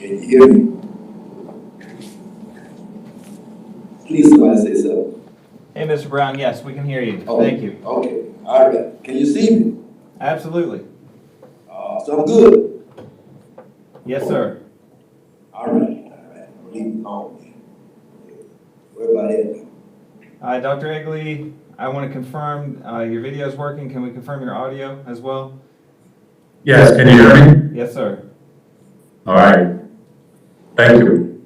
Can you hear me? Please, somebody say something. Hey, Mr. Brown, yes, we can hear you. Oh, Thank you. Okay, all right. Can you see me? Absolutely. So I'm good. Yes, sir. All right. Leave it alone. Where about it? Dr. Egley, I want to confirm your video is working. Can we confirm your audio as well? Yes, can you hear me? Yes, sir. All right. Thank you.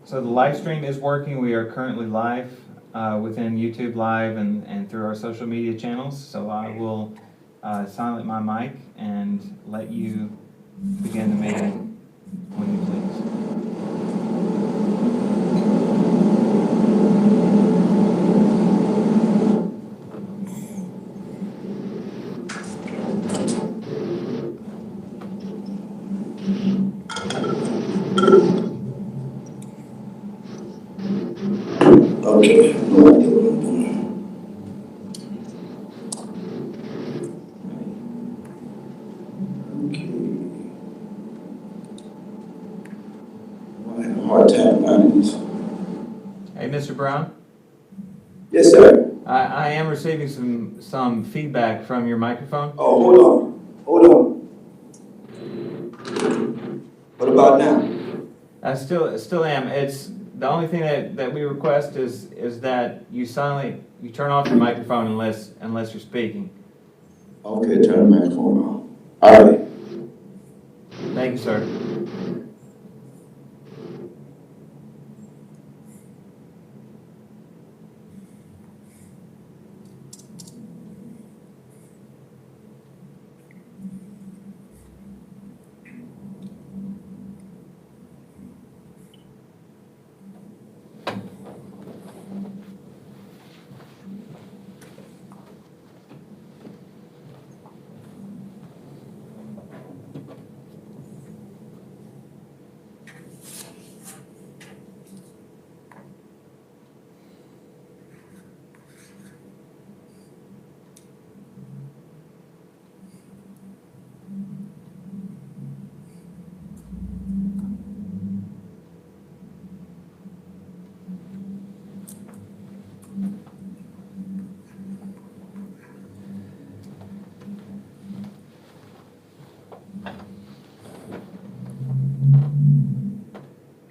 So the live stream is working. We are currently live within YouTube Live and through our social media channels. So I will silent my mic and let you begin the meeting when you please. Okay, no idea what I'm doing. Okay. I have a hard time finding this. Hey, Mr. Brown, Yes, sir. I am receiving some feedback from your microphone. Oh, hold on. What about now? I still am. It's the only thing that we request is that you turn off your microphone unless you're speaking. Okay, turn the microphone on. All right. Thank you, sir.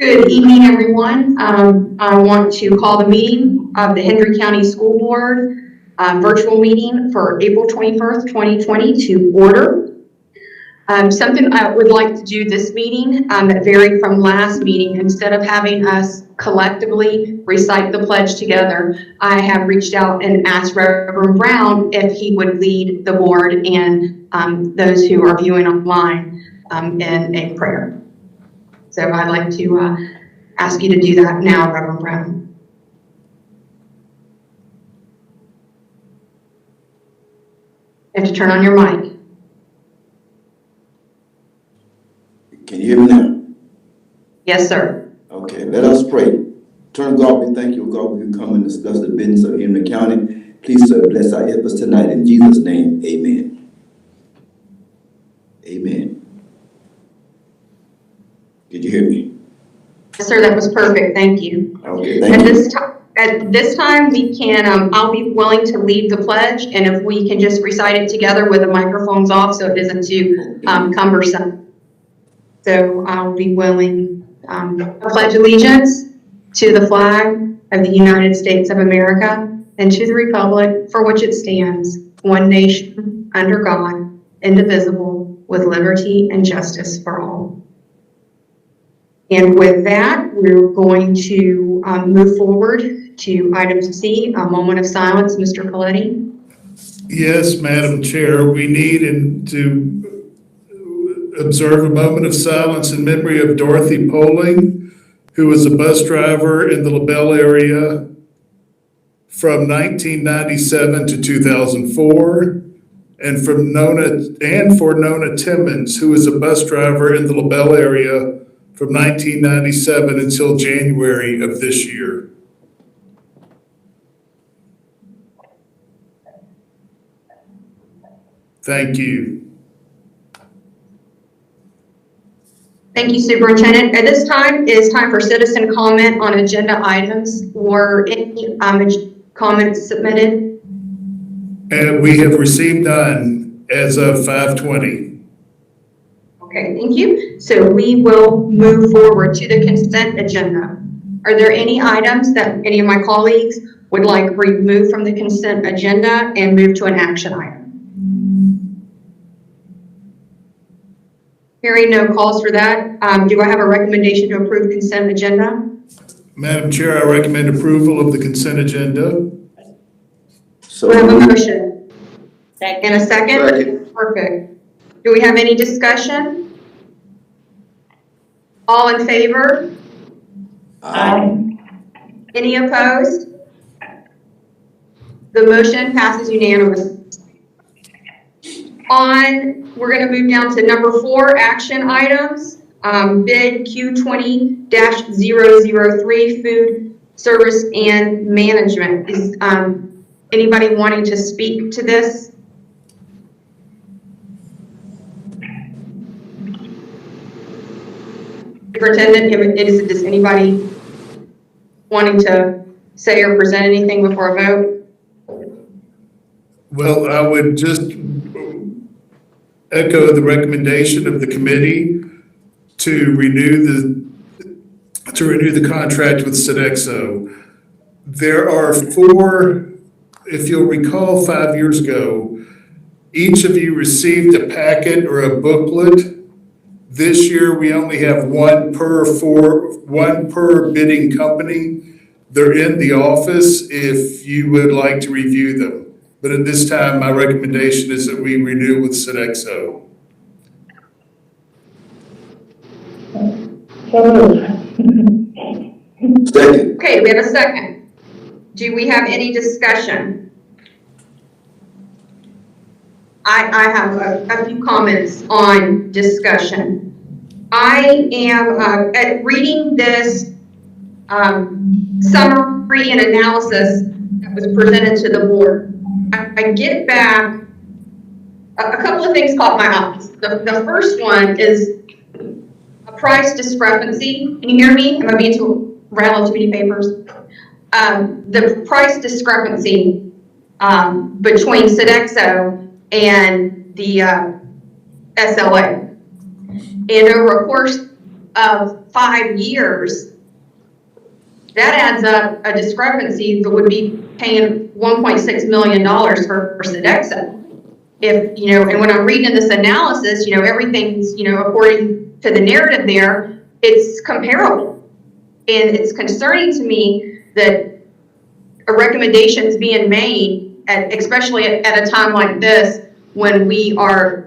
Good evening, everyone. I want to call the meeting of the Hendry County School Board virtual meeting for April 21st, 2020 to order. Something I would like to do this meeting that varied from last meeting, instead of having us collectively recite the pledge together, I have reached out and asked Reverend Brown if he would lead the board and those who are viewing online in a prayer. So I'd like to ask you to do that now, Reverend Brown. You have to turn on your mic. Can you hear me now? Yes, sir. Okay, let us pray. Turn, God, we thank you, God, we can come and discuss the business of Henry County. Please, sir, bless our efforts tonight. In Jesus' name, amen. Amen. Did you hear me? Yes, sir, that was perfect. Thank you. Okay, thank you. At this time, we can, I'll be willing to lead the pledge, and if we can just recite it together with the microphones off so it isn't too cumbersome. So I'll be willing to pledge allegiance to the flag of the United States of America and to the republic for which it stands, one nation, under God, indivisible, with liberty and justice for all. And with that, we're going to move forward to item C, a moment of silence. Mr. Coletti. Yes, Madam Chair, we need to observe a moment of silence in memory of Dorothy Poling, who was a bus driver in the LaBelle area from 1997 to 2004, and for Nona Timmons, who was a bus driver in the LaBelle area from 1997 until January of this year. Thank you. Thank you, Superintendent. At this time, it is time for citizen comment on agenda items or any comments submitted. And we have received none as of 5:20. Okay, thank you. So we will move forward to the consent agenda. Are there any items that any of my colleagues would like removed from the consent agenda and move to an action item? Hearing no calls for that, do I have a recommendation to approve consent agenda? Madam Chair, I recommend approval of the consent agenda. So Do I have a moved. motion? And a second? Second. Perfect. Do we have any discussion? All in favor? Aye. Any opposed? The motion passes unanimously. We're going to move down to number 4, action items. Bid Q20-003, food service and management. Is anybody wanting to speak to this? Superintendent, is anybody wanting to say or present anything before a vote? Well, I would just echo the recommendation of the committee to renew the contract with Sodexo. There are 4, if you'll recall 5 years ago, each of you received a packet or a booklet. This year, we only have one per bidding company. They're in the office if you would like to review them. But at this time, my recommendation is that we renew with Sodexo. Second. Okay, we have a second. Do we have any discussion? I have a few comments on discussion. I am reading this summary and analysis that was presented to the board. I get back, a couple of things caught my eyes. The first one is a price discrepancy. Can you hear me? Am I being too rattled too many papers? The price discrepancy between Sodexo and the SLA. And over a course of 5 years, that adds up a discrepancy that would be paying $1.6 million for Sodexo. If, and when I'm reading this analysis, everything's, according to the narrative there, it's comparable. And it's concerning to me that a recommendation is being made, especially at a time like this, when we are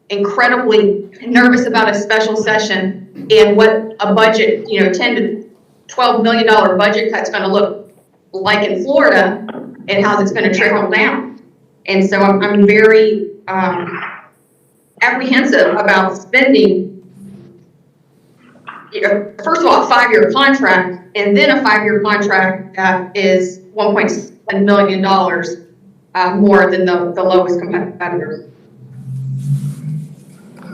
incredibly nervous about a special session and what a budget, $10 to $12 million budget cut's going to look like in Florida and how it's going to trickle down. And so I'm very apprehensive about spending, first of all, a 5-year contract, and then a 5-year contract that is $1.7 million more than the lowest competitor.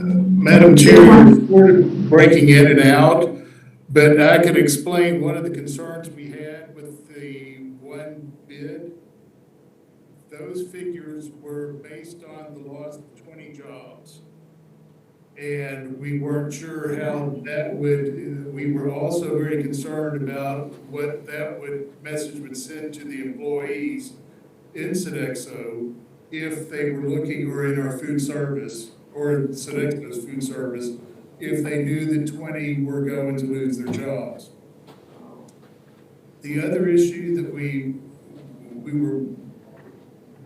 Madam Chair, you're sort of breaking in and out, but I could explain one of the concerns we had with the one bid. Those figures were based on the loss of 20 jobs. And we weren't sure how that would, we were also very concerned about what that message would send to the employees in Sodexo if they were looking, or in our food service, or in Sodexo's food service, if they knew that 20 were going to lose their jobs. The other issue that we were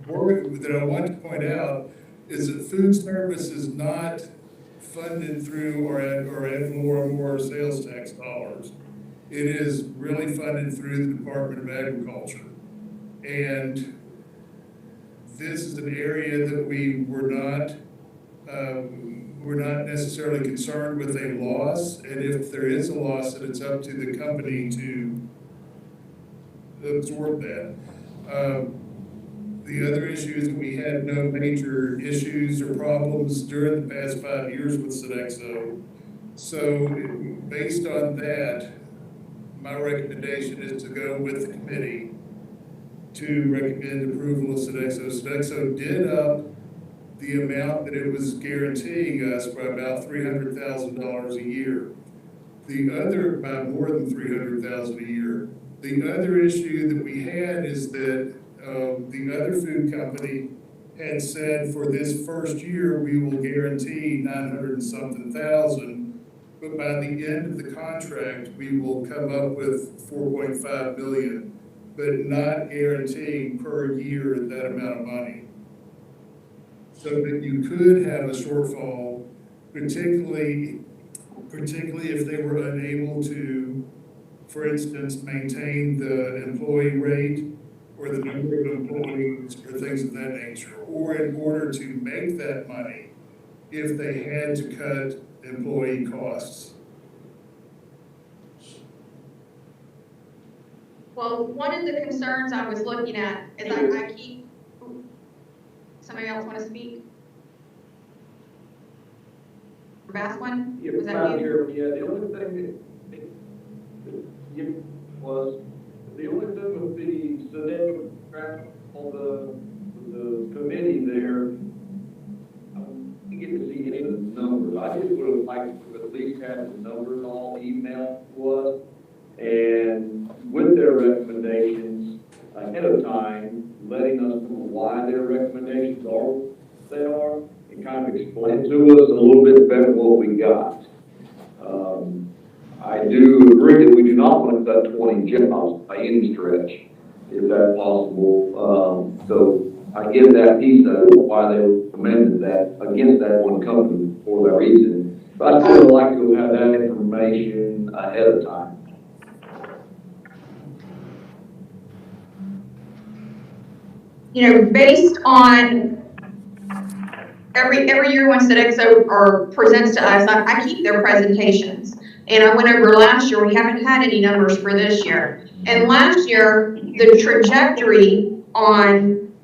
worried, that I want to point out, is that food service is not funded through or ad valorem sales tax dollars. It is really funded through the Department of Agriculture. And this is an area that we're not necessarily concerned with a loss, and if there is a loss, then it's up to the company to absorb that. The other issue is that we had no major issues or problems during the past 5 years with Sodexo. So based on that, my recommendation is to go with the committee to recommend approval of Sodexo. Sodexo did up the amount that it was guaranteeing us by about $300,000 a year. The other, by more than $300,000 a year. The other issue that we had is that the other food company had said for this first year, we will guarantee 900 and something thousand, but by the end of the contract, we will come up with 4.5 million, but not guaranteeing per year that amount of money. So that you could have a shortfall, particularly if they were unable to, for instance, maintain the employee rate or the number of employees or things of that nature, or in order to make that money if they had to cut employee costs. Well, one of the concerns I was looking at is I keep, somebody else want to speak? Vasquez? Yeah, Was that Madam you? Chair, yeah, the only thing the only thing with the on the committee there, I didn't get to see any of the numbers. I just would have liked to at least have the numbers all emailed to us, and with their recommendations ahead of time, letting us know why their recommendations are what they are, and kind of explain to us a little bit better what we got. I do agree that we do not want to cut 20 jobs by any stretch, if that's possible. So I get that piece of why they recommended that against that one company for that reason. But I'd still like to have that information ahead of time. You know, based on every year when Sodexo or presents to us, I keep their presentations. And I went over last year, we haven't had any numbers for this year. And last year, the trajectory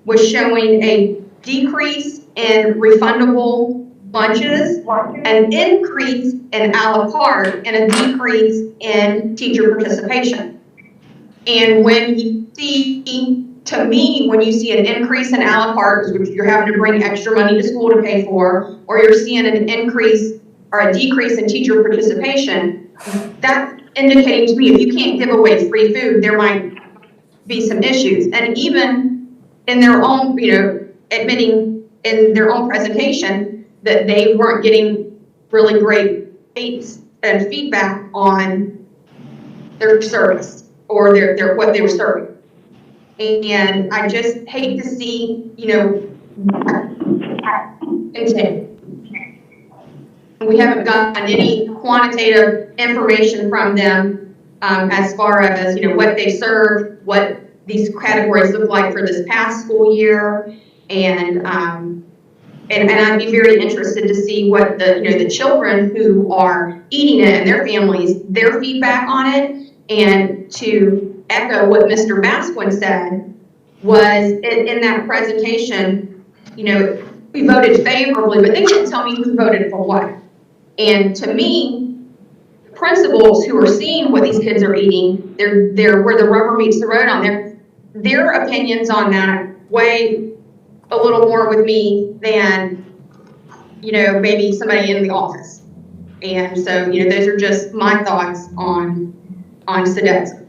was showing a decrease in refundable lunches, an increase in a la carte, and a decrease in teacher participation. And when you see, to me, when you see an increase in a la carte, which you're having to bring extra money to school to pay for, or you're seeing an increase or a decrease in teacher participation, that's indicating to me if you can't give away free food, there might be some issues. And even in their own, admitting in their own presentation that they weren't getting really great feedback on their service or their what they were serving. And I just hate to see, continue. We haven't gotten any quantitative information from them as far as, what they serve, what these categories look like for this past school year. And I'd be very interested to see what the children who are eating it and their families, their feedback on it. And to echo what Mr. Vasquez said was in that presentation, we voted favorably, but they didn't tell me who voted for what. And to me, principals who are seeing what these kids are eating, they're where the rubber meets the road on their opinions on that weigh a little more with me than, maybe somebody in the office. And so, those are just my thoughts on Sodexo.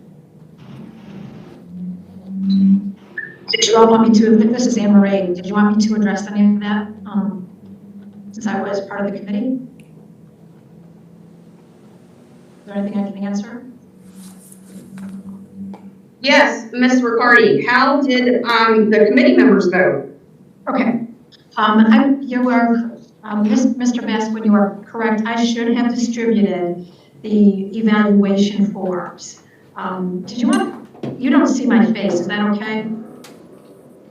Did you all want me to, this is Anne Marie, did you want me to address any of that since I was part of the committee? Is there anything I can answer? Yes, Ms. Riccardi, how did the committee members vote? Okay. Mr. Vasquez, you are correct. I should have distributed the evaluation forms. You don't see my face, is that okay?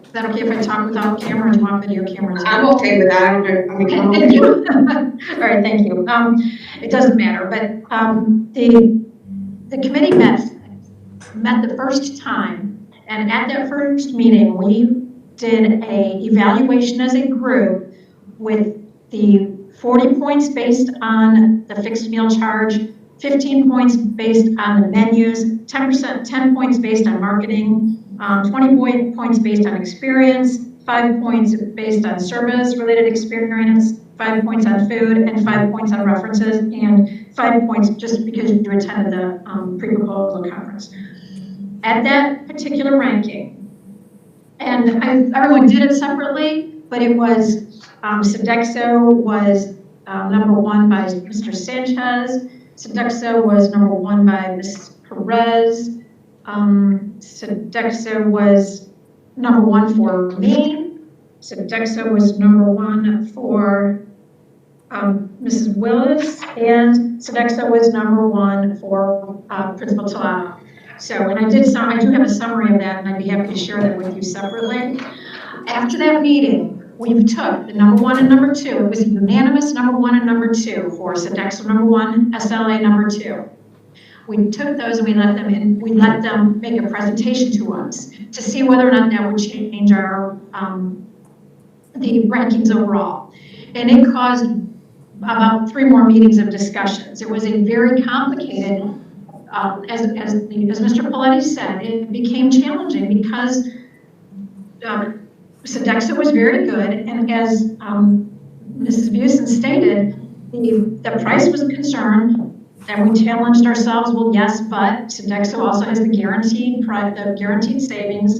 Is that okay if I talk without camera, or do you want video camera too? I'm okay with that. Thank you. All right, thank you. It doesn't matter, but the committee met the first time, and at that first meeting, we did a evaluation as a group with the 40 points based on the fixed meal charge, 15 points based on the menus, 10 points based on marketing, 20 points based on experience, 5 points based on service-related experience, 5 points on food, and 5 points on references, and 5 points just because you attended the pre-proposal conference. At that particular ranking, and everyone did it separately, but it was Sodexo was number 1 by Mr. Sanchez. Sodexo was number 1 by Ms. Perez. Sodexo was number 1 for me. Sodexo was number 1 for Mrs. Willis, and Sodexo was number 1 for Principal Talano. So, and I do have a summary of that, and I'd be happy to share that with you separately. After that meeting, we took the number 1 and number 2. It was a unanimous number 1 and number 2 for Sodexo number 1, SLA number 2. We took those and we let them in. We let them make a presentation to us to see whether or not that would change our the rankings overall. And it caused about 3 more meetings of discussions. It was a very complicated, as Mr. Paletti said, it became challenging because Sodexo was very good, and as Mrs. Busen stated, the price was a concern, and we challenged ourselves, well, yes, but Sodexo also has the guaranteed savings,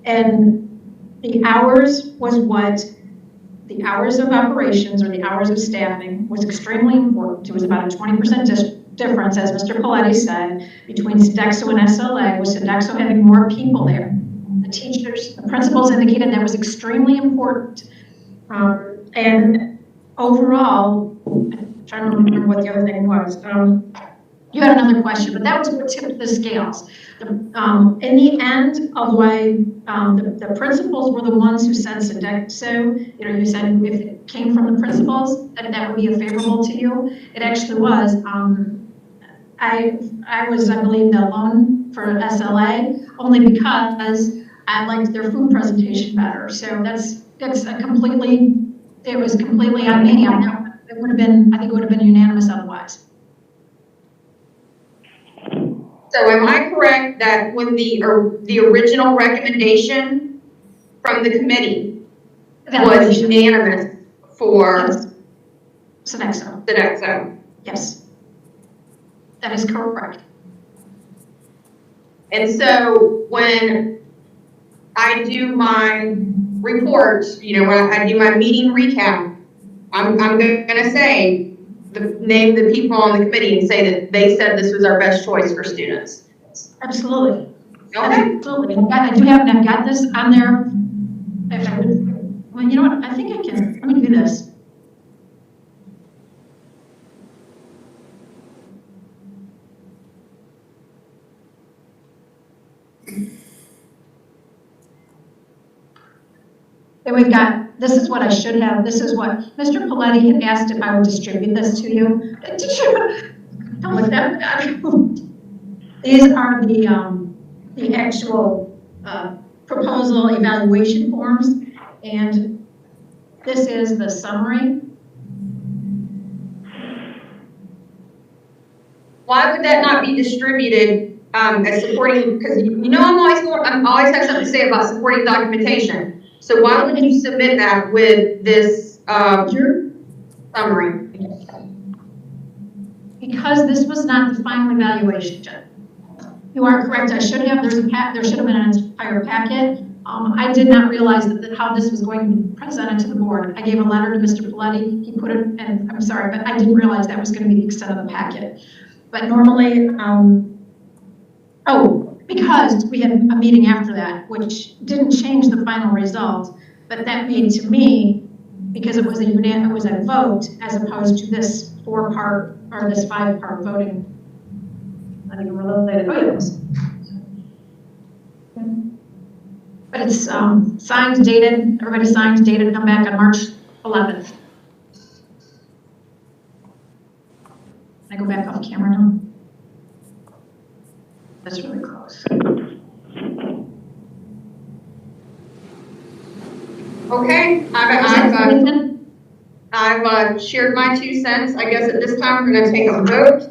and the hours was what, the hours of operations or the hours of staffing was extremely important. It was about a 20% difference, as Mr. Paletti said, between Sodexo and SLA, with Sodexo having more people there. The teachers, the principals indicated that was extremely important. And overall, I'm trying to remember what the other thing was. You had another question, but that was what tipped the scales. In the end, although the principals were the ones who said Sodexo, you said if it came from the principals, that would be favorable to you. It actually was. I was, I believe, the lone for SLA, only because I liked their food presentation better. So that's a completely, it was completely on me. It would have been, I think it would have been unanimous otherwise. So am I correct that when the original recommendation from the committee was unanimous for Sodexo? Yes, that is correct. And so when I do my reports, when I do my meeting recap, I'm going to say, name the people on the committee and say that they said this was our best choice for students. Absolutely. Okay. Absolutely. I do have, and I've got this on there. If I would, well, you know what? I think I can. Let me do this. Then we've got, this is what I should have, this is what, Mr. Paletti had asked if I would distribute this to you. Did you? Don't look that bad. These are the actual proposal evaluation forms, and this is the summary. Why would that not be distributed as supporting, because I'm always have something to say about supporting documentation. So why would you submit that with this summary? Because this was not the final evaluation. You are correct. I should have. There should have been an entire packet. I did not realize how this was going to be presented to the board. I gave a letter to Mr. Paletti. He put it, and I'm sorry, but I didn't realize that was going to be the extent of the packet. But normally, because we had a meeting after that, which didn't change the final result, but that made to me, because it was a vote as opposed to this 4-part or this 5-part voting. I think related. Oh yes. But it's signed, dated. Everybody signs, dated. Come back on March 11th. I go back off camera now. That's really close. Okay, I've shared my 2 cents. I guess at this time, we're gonna take a vote.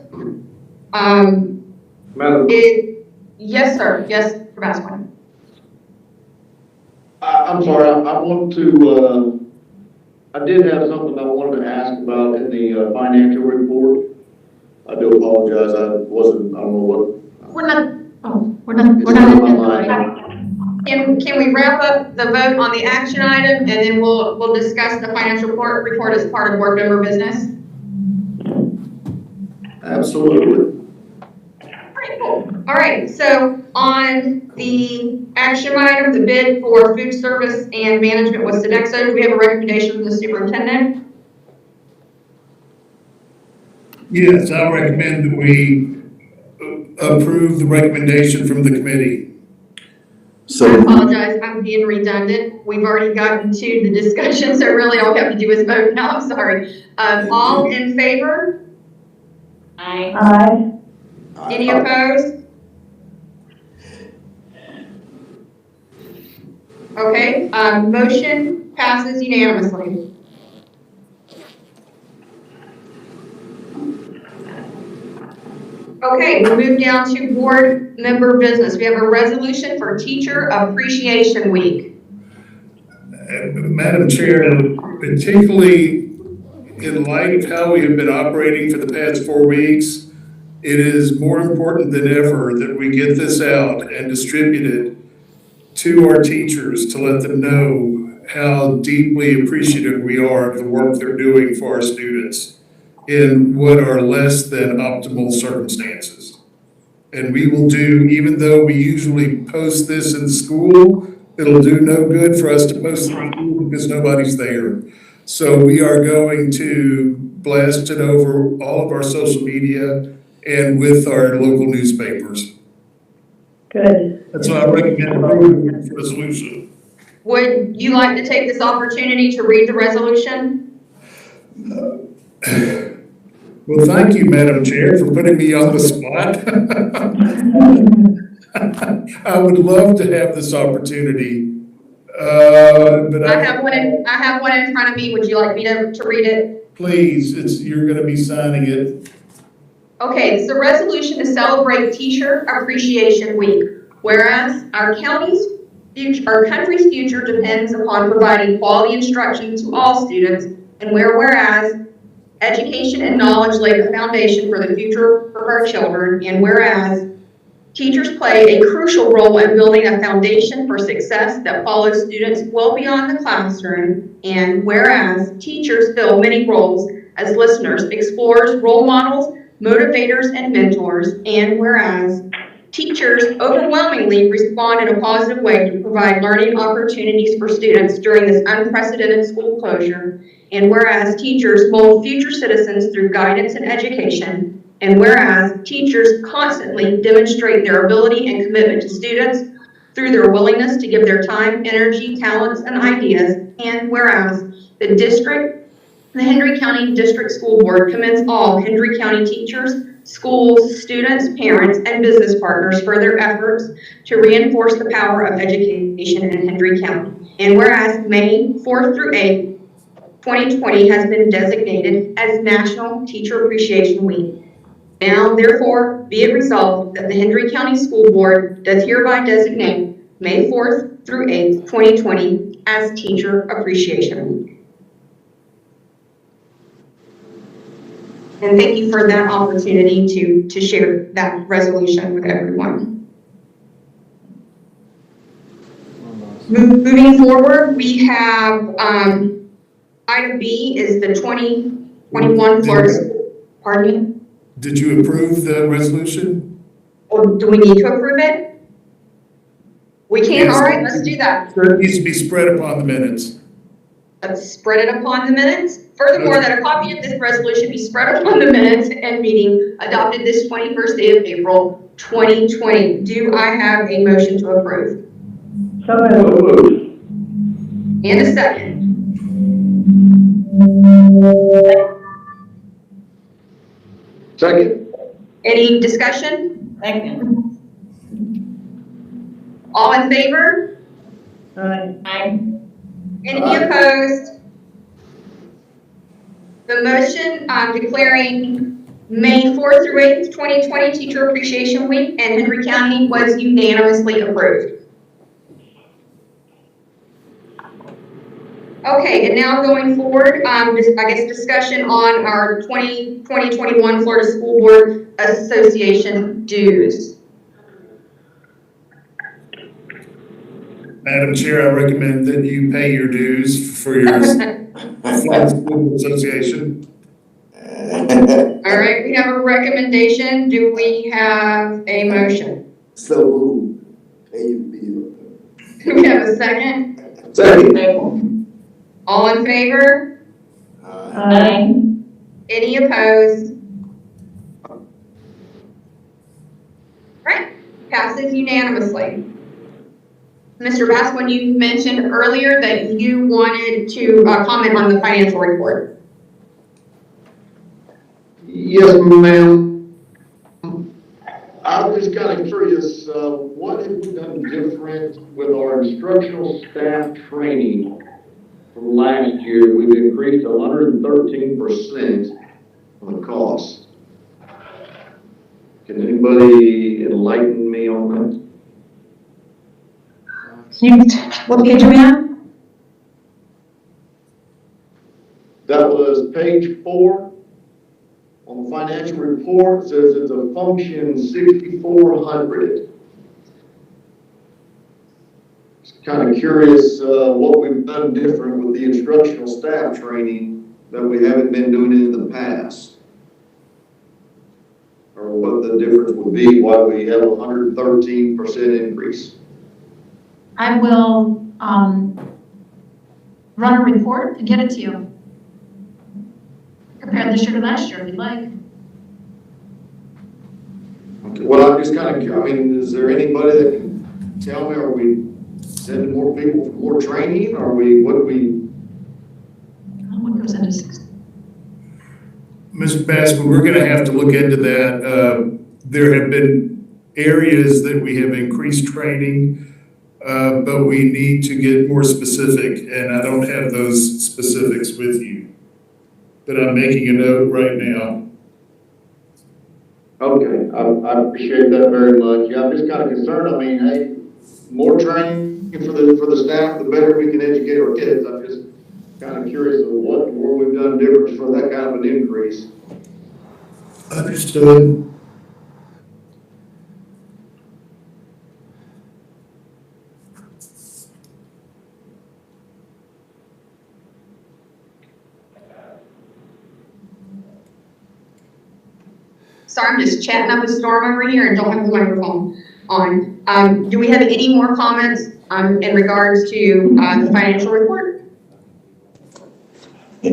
Madam, Yes, sir. Yes, Mr. Vasquez. I'm sorry, I want to, I did have something I wanted to ask about in the financial report. I do apologize, I don't know what. We're not It's in on my that, mind. right? Can we wrap up the vote on the action item and then we'll discuss the financial report as part of board member business? Absolutely. All right, so on the action item, the bid for food service and management with Sodexo, do we have a recommendation from the superintendent? Yes, I recommend that we approve the recommendation from the committee. I So, apologize, I'm being redundant. We've already gotten to the discussion, so really all we have to do is vote now, I'm sorry. All in favor? Aye. Any opposed? Okay, motion passes unanimously. Okay, we'll move down to board member business. We have a resolution for Teacher Appreciation Week. Madam Chair, particularly in light of how we have been operating for the past 4 weeks, it is more important than ever that we get this out and distribute it to our teachers to let them know how deeply appreciative we are of the work they're doing for our students in what are less than optimal circumstances. And we will do, even though we usually post this in school, it'll do no good for us to post it in school because nobody's there. So we are going to blast it over all of our social media and with our local newspapers. Good. That's why I recommend approving this resolution. Would you like to take this opportunity to read the resolution? Well, thank you, Madam Chair, for putting me on the spot. I would love to have this opportunity, but I have one in front of me. Would you like me to read it? please, you're gonna be signing it. Okay, it's a resolution to celebrate Teacher Appreciation Week. Whereas our country's future depends upon providing quality instruction to all students, and whereas education and knowledge lay the foundation for the future of our children, and whereas teachers play a crucial role in building a foundation for success that follows students well beyond the classroom, and whereas teachers fill many roles as listeners, explorers, role models, motivators, and mentors, and whereas teachers overwhelmingly respond in a positive way to provide learning opportunities for students during this unprecedented school closure, and whereas teachers mold future citizens through guidance and education, and whereas teachers constantly demonstrate their ability and commitment to students through their willingness to give their time, energy, talents, and ideas, and whereas the Hendry County District School Board commends all Hendry County teachers, schools, students, parents, and business partners for their efforts to reinforce the power of education in Hendry County. And whereas May 4th through 8th, 2020 has been designated as National Teacher Appreciation Week. Now, therefore, be it resolved that the Hendry County School Board does hereby designate May 4th through 8th, 2020 as Teacher Appreciation Week. And thank you for that opportunity to share that resolution with everyone. Moving forward, we have item B is the 2021 Florida School. Pardon me? Did you approve the resolution? Or do we need to approve it? We can, all right, let's do that. It needs to be spread upon the minutes. Let's spread it upon the minutes. Furthermore, that a copy of this resolution be spread upon the minutes and meeting adopted this 21st day of April, 2020. Do I have a motion to approve? So moved. And a second. Second. Any discussion? Second. All in favor? Aye. Any opposed? The motion declaring May 4th through 8th, 2020 Teacher Appreciation Week in Hendry County was unanimously approved. Okay, and now going forward, discussion on our 2021 Florida School Board Association dues. Madam Chair, I recommend that you pay your dues for your Florida School Association. All right, we have a recommendation. Do we have a motion? So, pay your bill. Do we have a second? Second. All in favor? Aye. Any opposed? Right, passes unanimously. Mr. Basquin, you mentioned earlier that you wanted to comment on the financial report. Yes, ma'am. I was just kind of curious, what have we done different with our instructional staff training from last year? We've increased 113% on the cost. Can anybody enlighten me on that? What page are we on? That was page 4 on the financial report. It says it's a function 6400. Just kind of curious what we've done different with the instructional staff training that we haven't been doing in the past. Or what the difference would be, why we have a 113% increase. I will run a report and get it to you. Compare this year to last year, if you'd like. Okay, well, I'm just kind of, I mean, is there anybody that can tell me, are we sending more people for more training? Are we, what do we? What goes into 6? Mr. Baskin, we're going to have to look into that. There have been areas that we have increased training, but we need to get more specific, and I don't have those specifics with you. But I'm making a note right now. Okay, I appreciate that very much. Yeah, I'm just kind of concerned. I mean, hey, more training for the staff, the better we can educate our kids. I'm just kind of curious of what we've done different for that kind of an increase. Understood. Sorry, I'm just chatting up a storm over here and don't have the microphone on. Do we have any more comments in regards to the financial report? All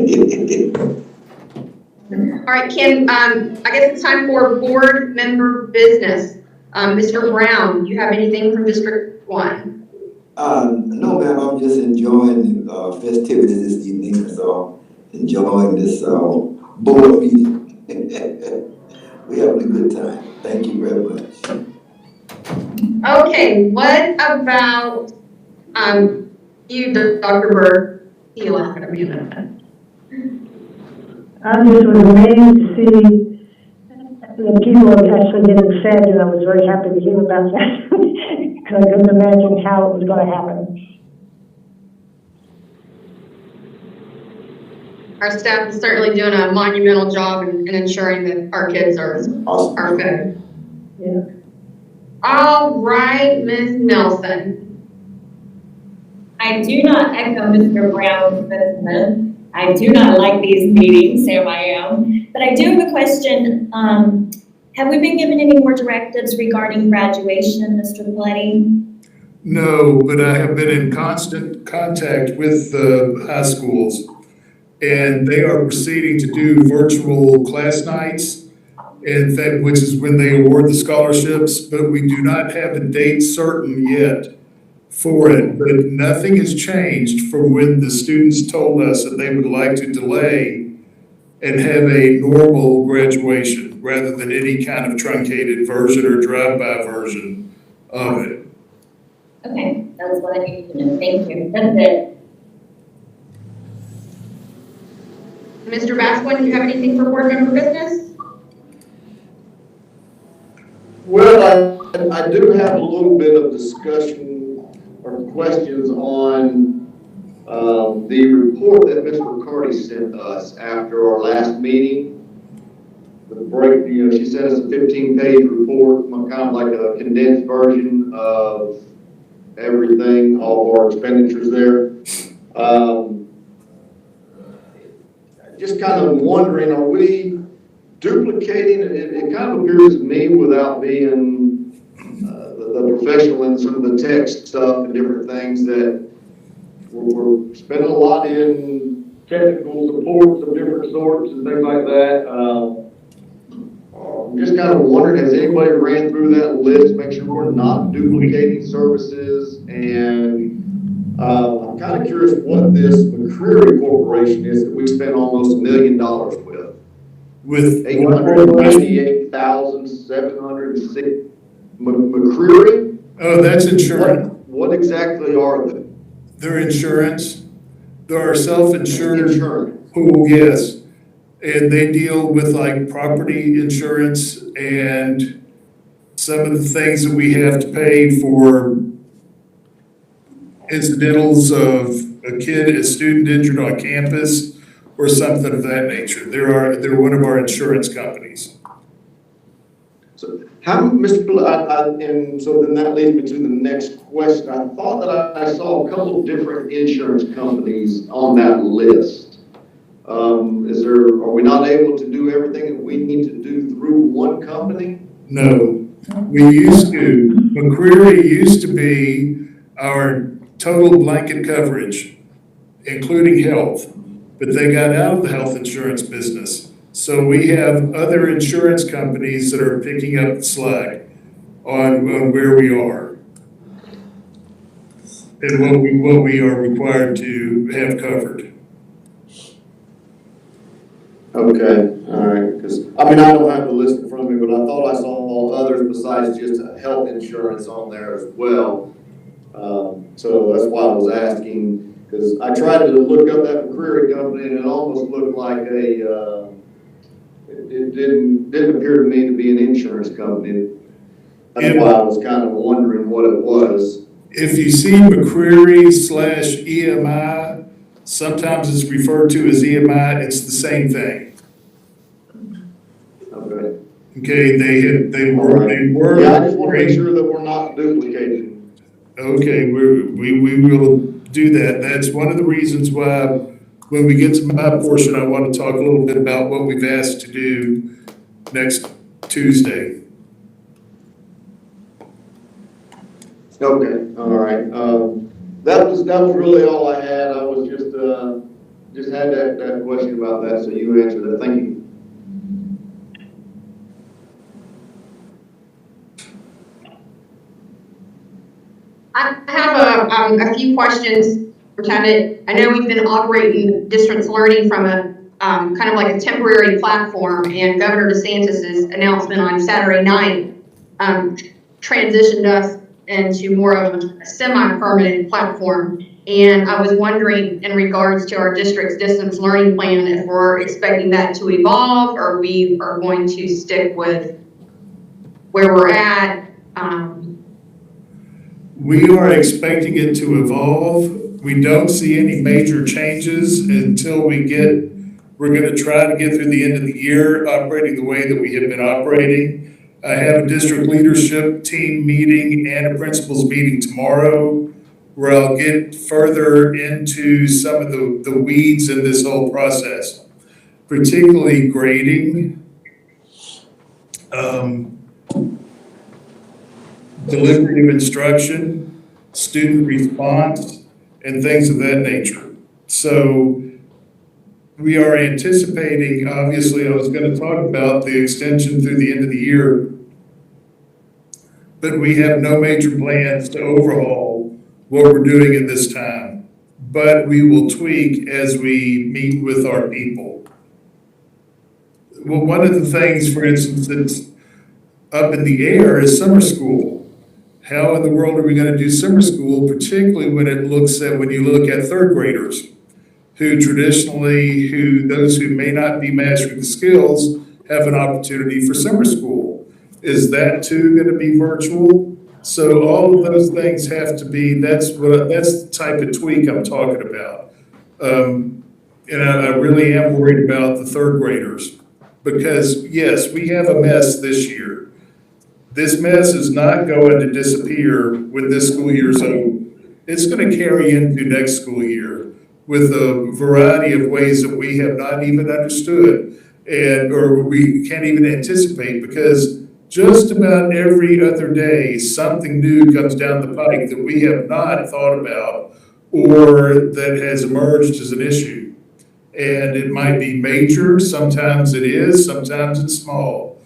right, Ken, I guess it's time for board member business. Mr. Brown, you have anything from District 1? No, ma'am, I'm just enjoying the festivities this evening, so enjoying this board meeting. We're having a good time. Thank you very much. Okay, what about you, Dr. Berg? You're not going to be in that. I just was amazed to see the people actually getting fed, and I was very happy to hear about that, because I couldn't imagine how it was going to happen. Our staff is certainly doing a monumental job in ensuring that our kids are fed. Yeah. All right, Ms. Nelson. I do not echo Mr. Brown's sentiment. I do not like these meetings, so I am. But I do have a question. Have we been given any more directives regarding graduation, Mr. Pletty? No, but I have been in constant contact with the high schools, and they are proceeding to do virtual class nights, and that, which is when they award the scholarships, but we do not have a date certain yet for it. But nothing has changed from when the students told us that they would like to delay and have a normal graduation rather than any kind of truncated version or drive-by version of it. Okay, that's what I need to know. Thank you. That's it. Mr. Vasquez, do you have anything for board member business? Well, I do have a little bit of discussion or questions on the report that Ms. Riccardi sent us after our last meeting. The break, she sent us a 15-page report, kind of like a condensed version of everything, all of our expenditures there. Just kind of wondering, are we duplicating? It kind of appears to me, without being the professional in some of the tech stuff and different things, that we're spending a lot in technical supports of different sorts and things like that. I'm just kind of wondering, has anybody ran through that list, make sure we're not duplicating services? And I'm kind of curious what this McCreary Corporation is that we spent almost $1 million with. With $898,706. McCreary? Oh, that's insurance. What exactly are they? They're insurance. They're self-insured. Insurance. Oh, yes. And they deal with like property insurance and some of the things that we have to pay for incidentals of a student injured on campus or something of that nature. They're one of our insurance companies. So and so then that leads me to the next question. I thought that I saw a couple of different insurance companies on that list. Are we not able to do everything that we need to do through one company? No, we used to. McCreary used to be our total blanket coverage, including health, but they got out of the health insurance business. So we have other insurance companies that are picking up the slack on where we are and what we are required to have covered. Okay, all right, because, I don't have the list in front of me, but I thought I saw others besides just health insurance on there as well. So that's why I was asking, because I tried to look up that McCreary company and it almost looked like it didn't appear to me to be an insurance company. That's why I was kind of wondering what it was. If you see McCreary/EMI, sometimes it's referred to as EMI, it's the same thing. Okay. Okay, they were. Yeah, I just want to make sure that we're not duplicating. Okay, we will do that. That's one of the reasons why when we get to my portion, I want to talk a little bit about what we've asked to do next Tuesday. Okay, all right. That was really all I had. I was just had that question about that, so you answered that. Thank you. I have a few questions, I know we've been operating distance learning from a kind of like a temporary platform, and Governor DeSantis's announcement on Saturday night transitioned us into more of a semi-permanent platform. And I was wondering, in regards to our district's distance learning plan, if we're expecting that to evolve, or we are going to stick with where we're at. We are expecting it to evolve. We don't see any major changes until we're going to try to get through the end of the year operating the way that we have been operating. I have a district leadership team meeting and a principals meeting tomorrow where I'll get further into some of the weeds in this whole process, particularly grading, delivery of instruction, student response, and things of that nature. So we are anticipating, obviously, I was going to talk about the extension through the end of the year, but we have no major plans to overhaul what we're doing at this time. But we will tweak as we meet with our people. Well, one of the things, for instance, that's up in the air is summer school. How in the world are we going to do summer school, particularly when you look at third graders those who may not be mastering the skills have an opportunity for summer school. Is that too going to be virtual? So all of those things have to be, that's the type of tweak I'm talking about. And I really am worried about the third graders because yes, we have a mess this year. This mess is not going to disappear when this school year is over. It's going to carry into next school year with a variety of ways that we have not even understood or we can't even anticipate, because just about every other day, something new comes down the pike that we have not thought about or that has emerged as an issue. And it might be major, sometimes it is, sometimes it's small.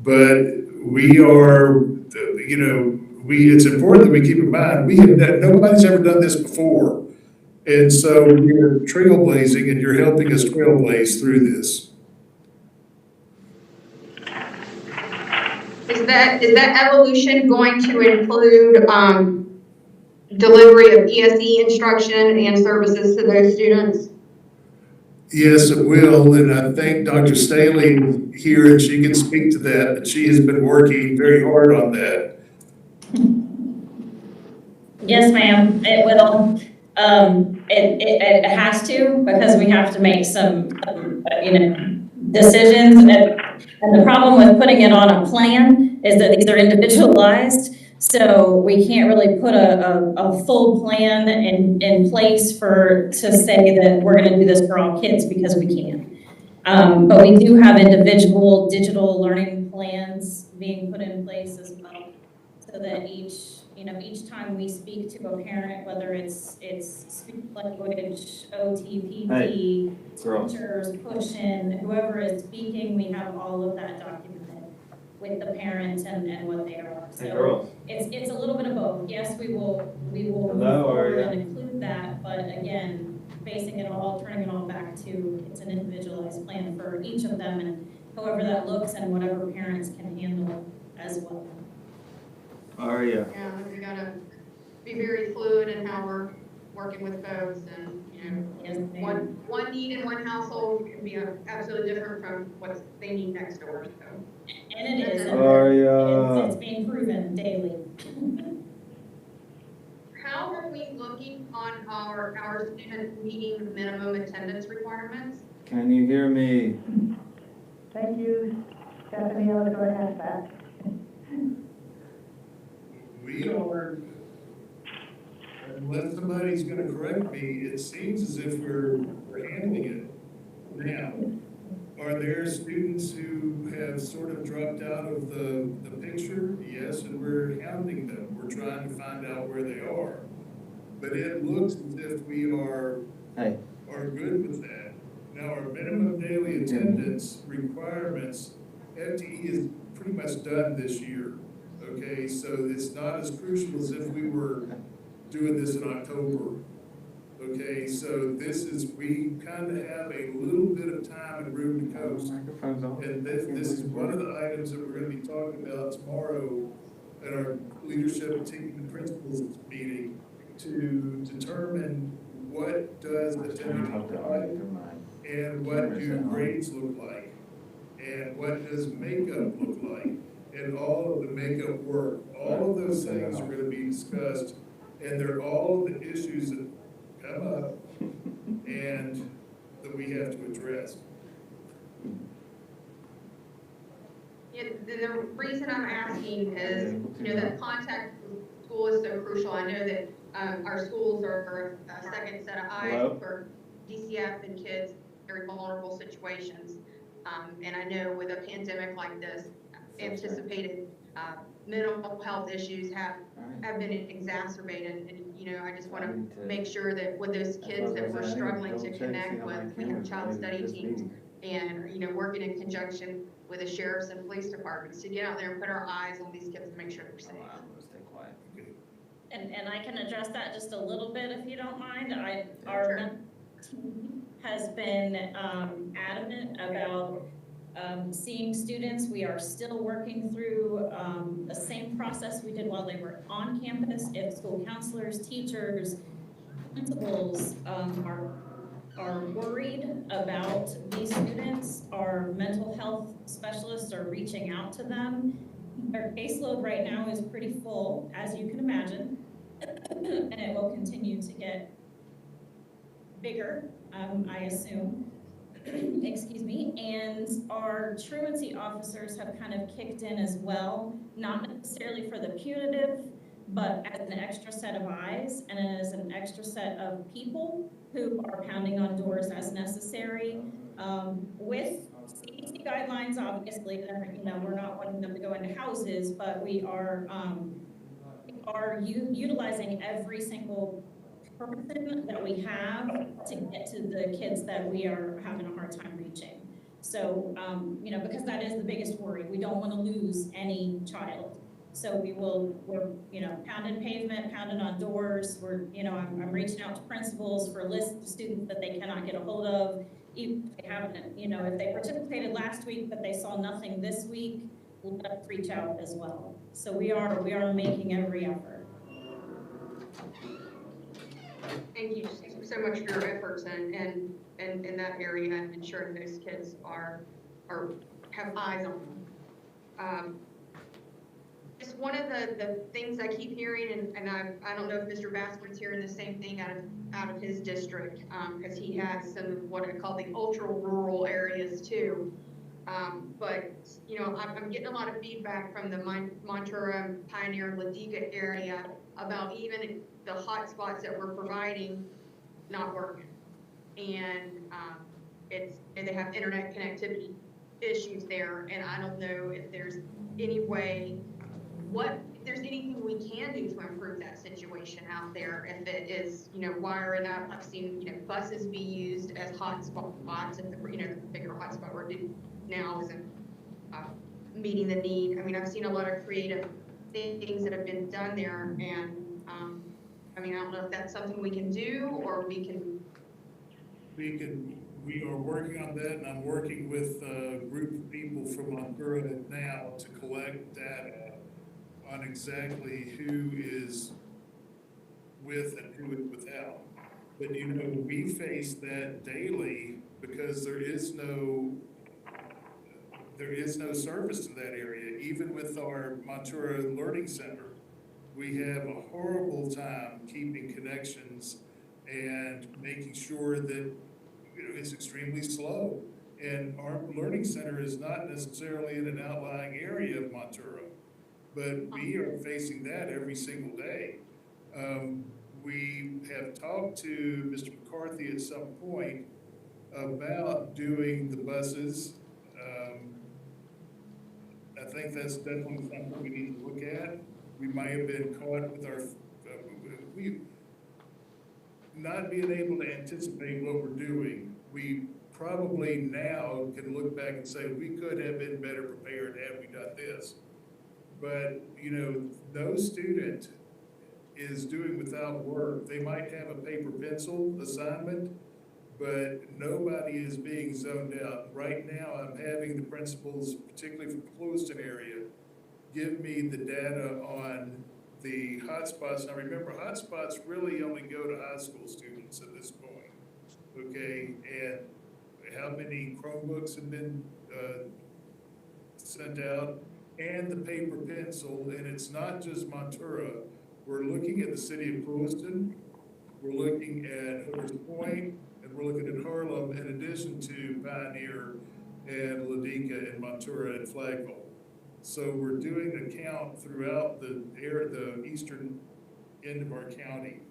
But we are, it's important that we keep in mind, nobody's ever done this before. And so you're trailblazing and you're helping us trailblaze through this. Is that evolution going to include, delivery of ESE instruction and services to those students? Yes, it will, and I think Dr. Staley is here and she can speak to that, but she has been working very hard on that. Yes, ma'am, it will. It has to, because we have to make some, decisions. And the problem with putting it on a plan is that these are individualized. So we can't really put a full plan in place to say that we're going to do this for all kids, because we can't. But we do have individual digital learning plans being put in place as well, so that each time we speak to a parent, whether it's speech language, OT, PT, teachers, push-in, whoever is speaking, we have all of that documented with the parents and what they are. So it's a little bit of both. Yes, we will move forward and include that, but again, basing it all, turning it all back to, it's an individualized plan for each of them, and however that looks and whatever parents can handle as well. Aria. Yeah, we gotta be very fluid in how we're working with folks, and, Yes, one need in one household can be absolutely different from what they need next door, so. And it is. It's being proven daily. How are we looking on our students meeting minimum attendance requirements? Can you hear me? Thank you, Stephanie, I was going to ask that. We are, unless somebody's going to correct me, it seems as if we're handling it now. Are there students who have sort of dropped out of the picture? Yes, and we're hounding them. We're trying to find out where they are. But it looks as if we are good with that. Now, our minimum daily attendance requirements, FTE is pretty much done this year. Okay, so it's not as crucial as if we were doing this in October. Okay, so we kind of have a little bit of time and room to coast. And this is one of the items that we're going to be talking about tomorrow at our leadership team and principals meeting, to determine what does attendance look like, and what do grades look like, and what does makeup look like, and all of the makeup work. All of those things are going to be discussed, and they're all the issues that come up and that we have to address. Yeah, the reason I'm asking is, that contact with school is so crucial. I know that our schools are a second set of eyes for DCF and kids in very vulnerable situations. And I know with a pandemic like this, anticipated mental health issues have been exacerbated, and I just want to make sure that with those kids that we're struggling to connect with, we have child study teams, and working in conjunction with the sheriffs and police departments to get out there and put our eyes on these kids and make sure they're safe. And I can address that just a little bit if you don't mind. Our team has been adamant about seeing students. We are still working through the same process we did while they were on campus. If school counselors, teachers, principals are worried about these students. Our mental health specialists are reaching out to them. Their caseload right now is pretty full, as you can imagine, and it will continue to get bigger, I assume. Excuse me. And our truancy officers have kind of kicked in as well, not necessarily for the punitive, but as an extra set of eyes and as an extra set of people who are pounding on doors as necessary. With CDC guidelines, obviously, we're not wanting them to go into houses, but we are utilizing every single person that we have to get to the kids that we are having a hard time reaching. So, because that is the biggest worry. We don't want to lose any child. So we're pounding pavement, pounding on doors. I'm reaching out to principals for lists of students that they cannot get a hold of. Even if they haven't, if they participated last week, but they saw nothing this week, we'll let us reach out as well. So we are making every effort. Thank you so much for your efforts and in that area and ensuring those kids have eyes on them. Just one of the things I keep hearing, and I don't know if Mr. Bassford's hearing the same thing out of his district, because he has some of what I call the ultra rural areas too. But I'm getting a lot of feedback from the Montura, Pioneer, Ladega area about even the hot spots that we're providing not working, and they have internet connectivity issues there, and I don't know if there's any way. If there's anything we can do to improve that situation out there, if it is, wiring up. I've seen, buses be used as hot spots, if the bigger hot spot we're doing now isn't meeting the need. I mean, I've seen a lot of creative things that have been done there, and I don't know if that's something we can do, or we are working on that, and I'm working with a group of people from Montura now to collect data on exactly who is with and who is without. But we face that daily because there is no service in that area. Even with our Montura Learning Center, we have a horrible time keeping connections and making sure that it's extremely slow. And our learning center is not necessarily in an outlying area of Montura, but we are facing that every single day. We have talked to Mr. McCarthy at some point about doing the buses. I think that's definitely something we need to look at. We might have been caught with our, we not being able to anticipate what we're doing. We probably now can look back and say we could have been better prepared had we done this. But, no student is doing without work. They might have a paper pencil assignment, but nobody is being zoned out. Right now, I'm having the principals, particularly from the Clewiston area, give me the data on the hotspots. Now remember, hotspots really only go to high school students at this point, okay? And how many Chromebooks have been sent out, and the paper pencil, and it's not just Montura. We're looking at the city of Clewiston, we're looking at Hookers Point, and we're looking at Harlem, in addition to Pioneer and Ladega and Montura and Flagpole. So we're doing a count throughout the eastern end of our county.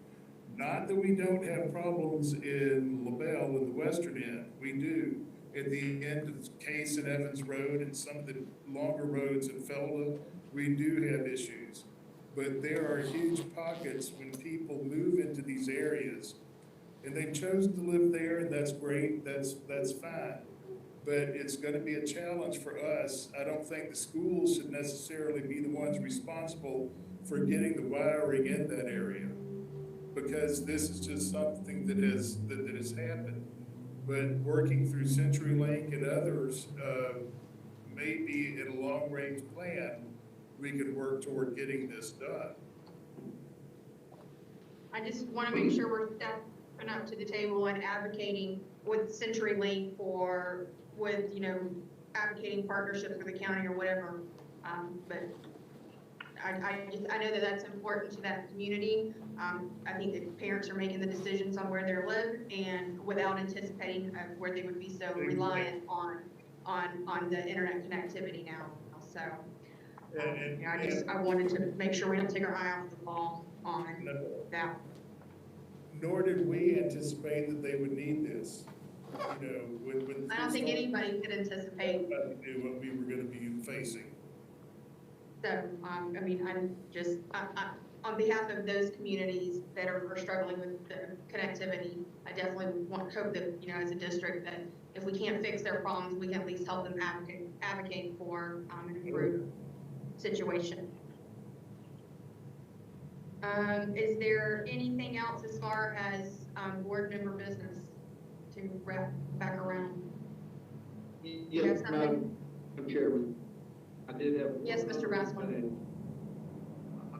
Not that we don't have problems in LaBelle in the western end, we do. At the end of the Case and Evans Road and some of the longer roads in Felda, we do have issues. But there are huge pockets when people move into these areas, and they've chosen to live there, and that's great, that's fine. But it's going to be a challenge for us. I don't think the schools should necessarily be the ones responsible for getting the wiring in that area, because this is just something that has happened. But working through CenturyLink and others, maybe in a long-range plan, we could work toward getting this done. I just want to make sure we're coming up to the table and advocating with CenturyLink or with, advocating partnerships with the county or whatever. But I know that that's important to that community. I think that parents are making the decisions on where they live and without anticipating where they would be so reliant on the internet connectivity now. So, I wanted to make sure we don't take our eye off the ball on that. Nor did we anticipate that they would need this. When I don't think anybody could anticipate. knew what we were going to be facing. So, I'm just, on behalf of those communities that are struggling with the connectivity, I definitely hope that, as a district, that if we can't fix their problems, we can at least help them advocate for an improved situation. Is there anything else as far as board member business to wrap back around? Yes, Madam Chairman. I did have. Yes, Mr. Rasmussen.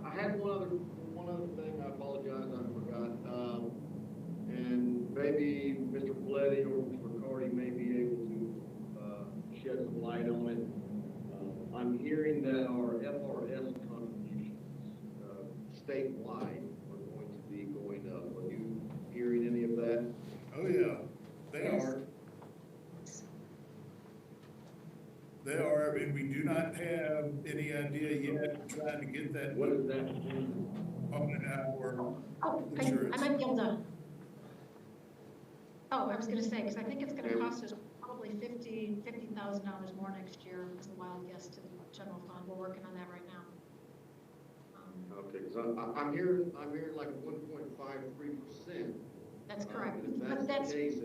I had one other thing, I apologize, I forgot. And maybe Mr. Paletti or Mr. Cardy may be able to shed some light on it. I'm hearing that our FRS contributions statewide are going to be going up. Are you hearing any of that? Oh, yeah, they are. They are, and we do not have any idea yet. We're trying to get that. What is that? On our Oh, insurance. I might be able to. Oh, I was going to say, because I think it's going to cost us probably $50,000 more next year as a wild guess to the general fund. We're working on that right now. Okay, because I'm hearing like 1.53%. That's correct. If But that's the case,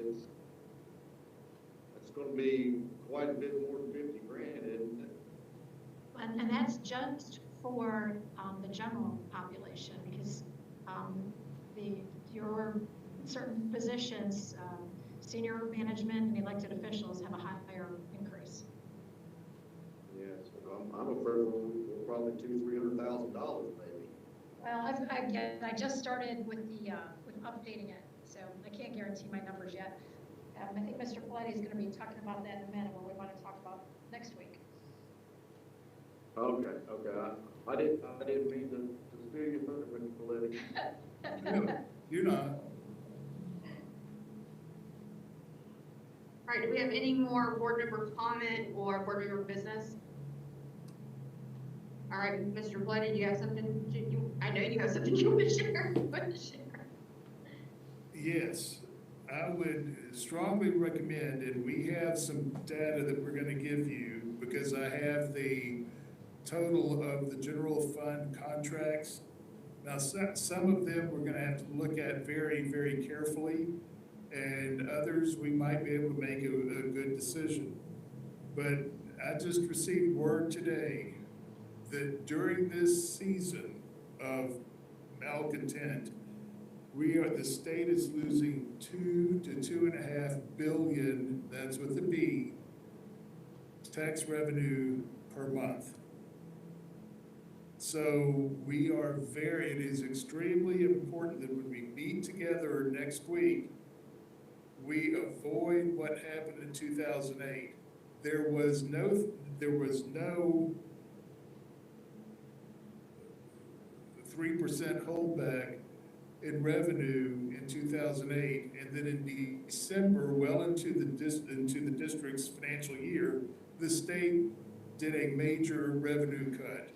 it's going to be quite a bit more than 50 grand, isn't it? And that's just for the general population, because your certain positions, senior management and elected officials have a higher increase. Yes, I'm afraid we're probably $200,000-300,000 maybe. Well, I just started with with updating it, so I can't guarantee my numbers yet. I think Mr. Paletti is going to be talking about that in a minute, what we want to talk about next week. Okay. I didn't mean to steal your thunder, Mr. Paletti. No, you're not. All right, do we have any more board member comment or board member business? All right, Mr. Paletti, do you have something? I know you have something you want to share. Yes, I would strongly recommend, and we have some data that we're going to give you because I have the total of the general fund contracts. Now, some of them we're going to have to look at very, very carefully, and others we might be able to make a good decision. But I just received word today that during this season of malcontent, the state is losing 2 to 2.5 billion, that's with a B, tax revenue per month. So it is extremely important that when we meet together next week, we avoid what happened in 2008. There was no 3% holdback in revenue in 2008, and then in December, well into the district's financial year, the state did a major revenue cut.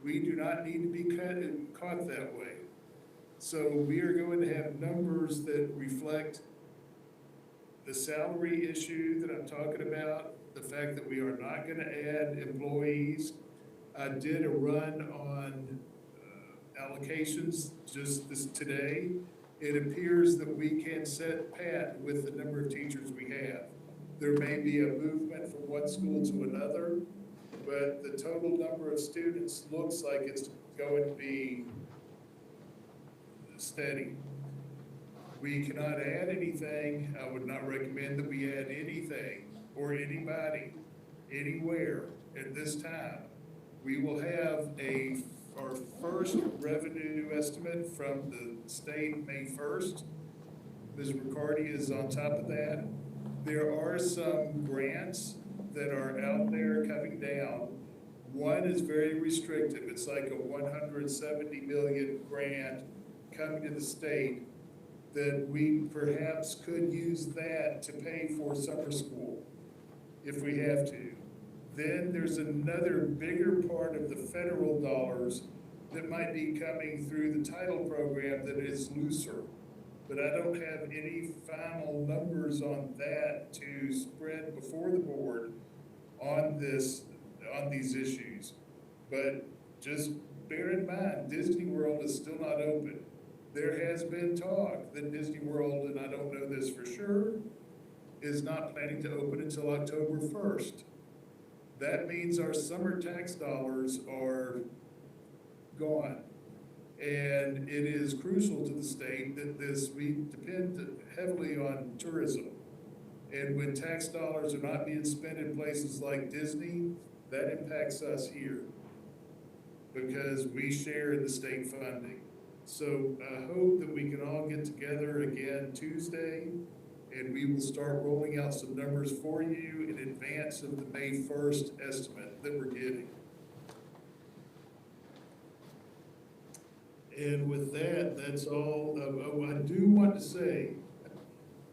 We do not need to be caught that way. So we are going to have numbers that reflect the salary issue that I'm talking about, the fact that we are not going to add employees. I did a run on allocations just today. It appears that we can set pat with the number of teachers we have. There may be a movement from one school to another, but the total number of students looks like it's going to be steady. We cannot add anything. I would not recommend that we add anything or anybody anywhere at this time. We will have our first revenue estimate from the state May 1st. Ms. Riccardi is on top of that. There are some grants that are out there coming down. One is very restrictive. It's like a 170 million grant coming to the state that we perhaps could use that to pay for summer school if we have to. Then there's another bigger part of the federal dollars that might be coming through the title program that is looser. But I don't have any final numbers on that to spread before the board on these issues. But just bear in mind, Disney World is still not open. There has been talk that Disney World, and I don't know this for sure, is not planning to open until October 1st. That means our summer tax dollars are gone. And it is crucial to the state that we depend heavily on tourism. And when tax dollars are not being spent in places like Disney, that impacts us here because we share in the state funding. So I hope that we can all get together again Tuesday and we will start rolling out some numbers for you in advance of the May 1st estimate that we're getting. And with that, that's all. I do want to say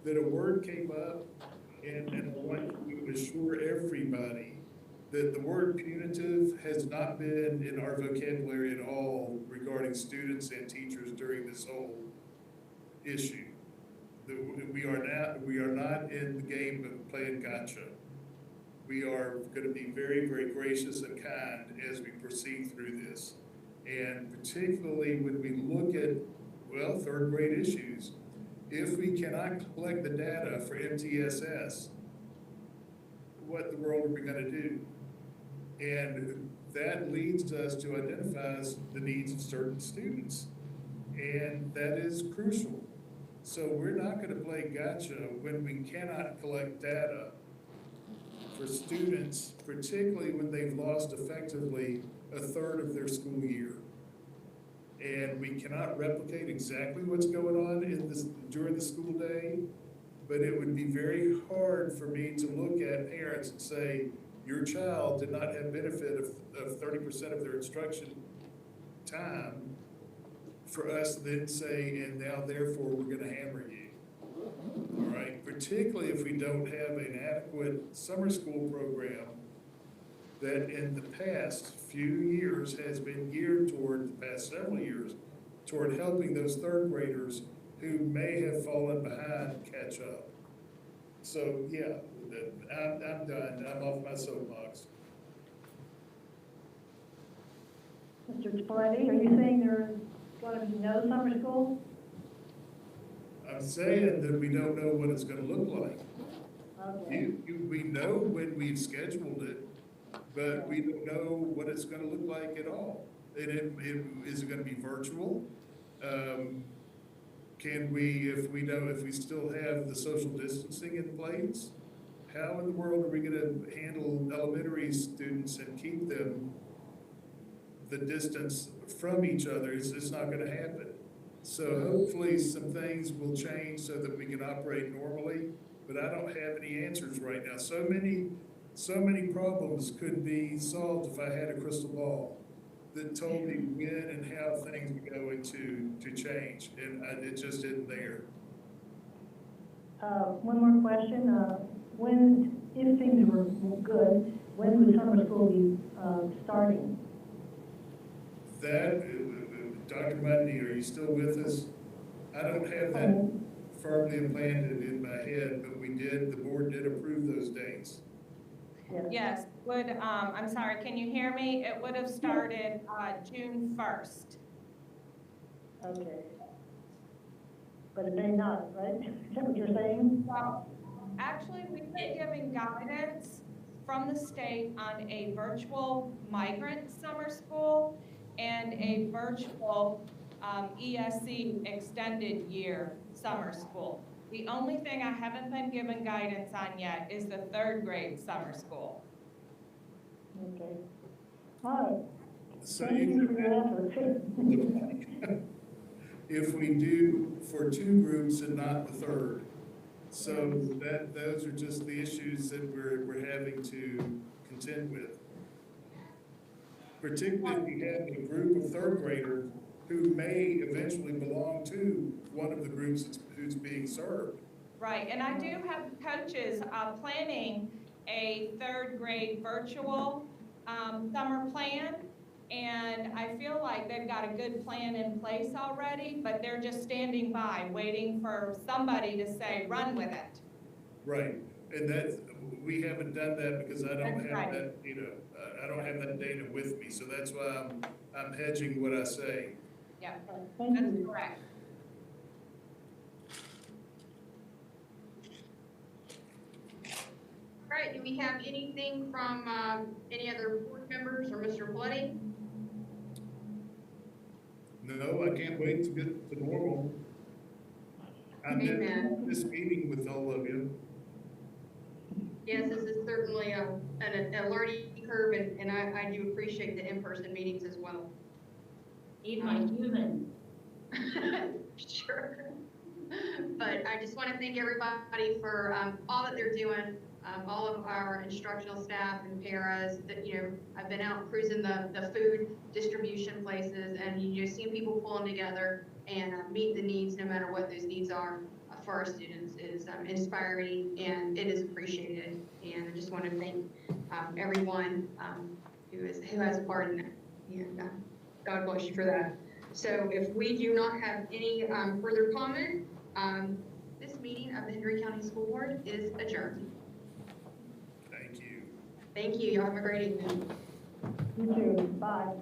that a word came up, and I want to assure everybody that the word punitive has not been in our vocabulary at all regarding students and teachers during this whole issue. We are not in the game of playing gotcha. We are going to be very, very gracious and kind as we proceed through this. And particularly when we look at, well, third grade issues, if we cannot collect the data for MTSS, what in the world are we going to do? And that leads us to identify the needs of certain students. And that is crucial. So we're not going to play gotcha when we cannot collect data for students, particularly when they've lost effectively a third of their school year. And we cannot replicate exactly what's going on during the school day, but it would be very hard for me to look at parents and say, your child did not have benefit of 30% of their instruction time, for us then say, and now therefore we're going to hammer you. All right, particularly if we don't have an adequate summer school program that in the past few years has been geared toward, the past several years, toward helping those third graders who may have fallen behind catch up. So yeah, I'm done. I'm off my soapbox. Mr. Spillier, are you saying there's going to be no summer school? I'm saying that we don't know what it's going to look like. Okay. We know when we've scheduled it, but we don't know what it's going to look like at all. And is it going to be virtual? Can we, if we still have the social distancing in place, how in the world are we going to handle elementary students and keep them the distance from each other? It's not going to happen. So hopefully some things will change so that we can operate normally, but I don't have any answers right now. So many problems could be solved if I had a crystal ball that told me when and how things were going to change, and it just isn't there. One more question. If things were good, when would summer school be starting? That, Dr. Mundy, are you still with us? I don't have that firmly implanted in my head, but the board did approve those dates. Yes, I'm sorry, can you hear me? It would have started June 1st. Okay. But it may not, right? Is that what you're saying? Well, actually, we've been giving guidance from the state on a virtual migrant summer school and a virtual ESC extended year summer school. The only thing I haven't been given guidance on yet is the third grade summer school. Okay. All right. So Thank you for your effort. if we do for 2 groups and not the third. So those are just the issues that we're having to contend with. Particularly if you have a group of third graders who may eventually belong to one of the groups who's being served. Right, and I do have coaches planning a third grade virtual summer plan. And I feel like they've got a good plan in place already, but they're just standing by, waiting for somebody to say, run with it. Right, and we haven't done that because I don't That's have right. that, I don't have that data with me, so that's why I'm hedging what I say. Yeah, Thank that's you. correct. All right, do we have anything from any other board members or Mr. Bloody? No, I can't wait to get to normal. I've Amen. been this meeting with all of you. Yes, this is certainly a learning curve, and I do appreciate the in-person meetings as well. Need my human. Sure. But I just want to thank everybody for all that they're doing, all of our instructional staff and paras that, I've been out cruising the food distribution places, and you just see people pulling together and meet the needs no matter what those needs are for our students is inspiring, and it is appreciated. And I just want to thank everyone who has a part in that. And God bless you for that. So if we do not have any further comment, this meeting of the Hendry County School Board is adjourned. Thank you. Thank you. Y'all have a great evening. You too. Bye.